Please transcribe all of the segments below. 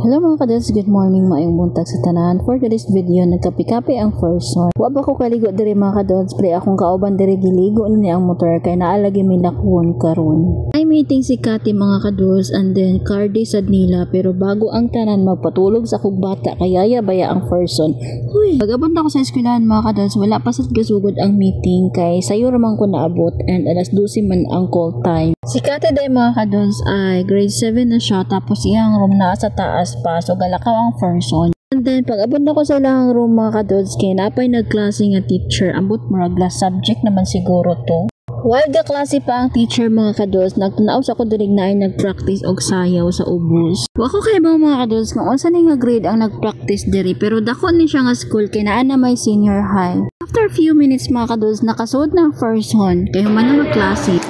Hello mga kados, good morning, maayong buntag sa tanan. For today's video, nagkapi-kapi ang first one. Wa ba ko kaligo diri mga kados, pre akong kauban diri giligo na niya ang motor kay naalagi may lakon karon. Ay meeting si Kati mga kados and then Cardi sad nila, pero bago ang tanan magpatulog sa kog bata kaya baya ang first one. Huy, pag-abot na ko sa eskwelahan mga kados, wala pa sad gasugod ang meeting kay sayo ramang ko naabot and alas 12 man ang call time. Si Kati day mga kados ay grade 7 na siya tapos iyang room na sa taas pa, so galakaw ang first one. And then pag abot na ko sa ilang room mga kadods kay napay nagklase nga teacher, ambot murag last subject naman siguro to. While gaklase pa ang teacher mga kadods, nagtunaw sa ko dirig na ay nagpractice og sayaw sa ubos. Wako kay mga kadods kung unsa ni nga grade ang nagpractice diri, pero dako ni siya nga school kay naa na may senior high. After few minutes mga kadods, nakasuod ng first one kay human nga klase.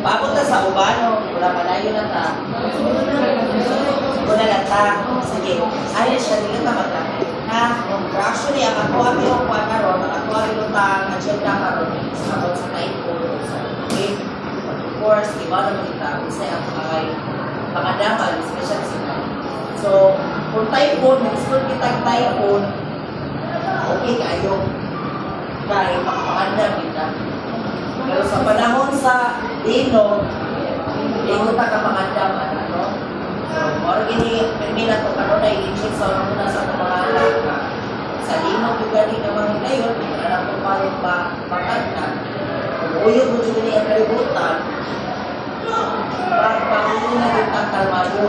Papunta sa Ubano, wala malayo na ta. Wala lang ta. Sige, ayun siya, hindi ka magkakit. Actually, ang akuha ko pa karon, ang akuha ko ta, agenda karon, sa night po. Okay? Of course, iba naman kita, kasi ang pangadangal, special sila. So, kung typhoon, mag-school kita typhoon, okay kayo. Kaya makapagandang kita. Pero sa panahon sa Dino ta ka mangandaman, ano? So, moro gini, permila to karon ay i-check sa una sa mga alaga. Sa Dino, juga din naman ngayon, hindi na natin parang makanta. Uyo mo dito niya kalibutan, pag-uyo na din ang kalmado.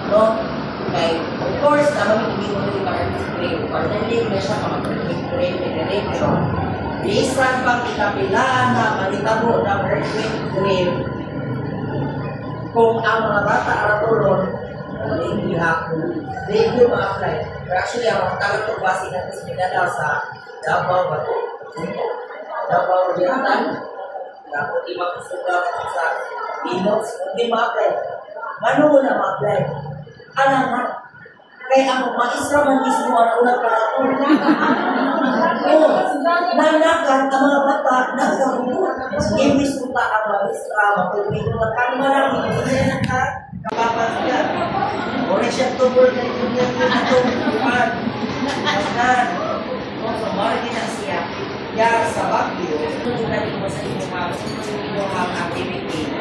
No? Okay. Of course, naman hindi mo rin ma-earth grade. Partnerly, na siya ka-earth grade, pero bisan pang ikapila na manitabo ng earthquake grave kung ang mga bata aratulon hindi hapon, they do ma-apply. Actually, ang mga tawag ito basi na kasi minadaw sa Davao Bato, Davao Oriental, dapat imakusugaw sa Inox, hindi ma-apply. Ano mo na ma-apply? Ano nga? Kaya ang maisra man mismo ang unang karatulon. Nanakan ang mga bata, nagkaroon. Imbis mo ta ang maistra, mapulpin mo na kalma lang, hindi na ka, kapapasya. Oras siya tubol na ito niya itong buwan. Masnan. So, marami na siya. Kaya sa Baguio, tutunan mo sa inyong activity.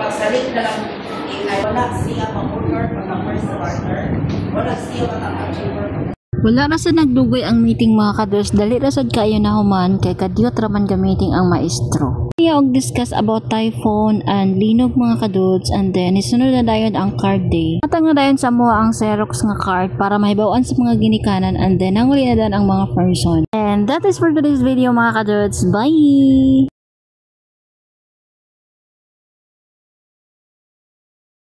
Pagsalik na lang, ay wala siya pang-order, pag-first partner, wala siya matang-achiever. Wala ra sa nagdugoy ang meeting mga kados, dali ra sad kayo na human kay kadiyot raman gamiting ang maestro. Kaya og discuss about typhoon and linog mga kadods, and then isunod na dayon ang card day. Atang na dayon sa mo ang Xerox nga card para mahibaw-an sa mga ginikanan, and then nanguli na dan ang mga person. And that is for today's video mga kadods. Bye!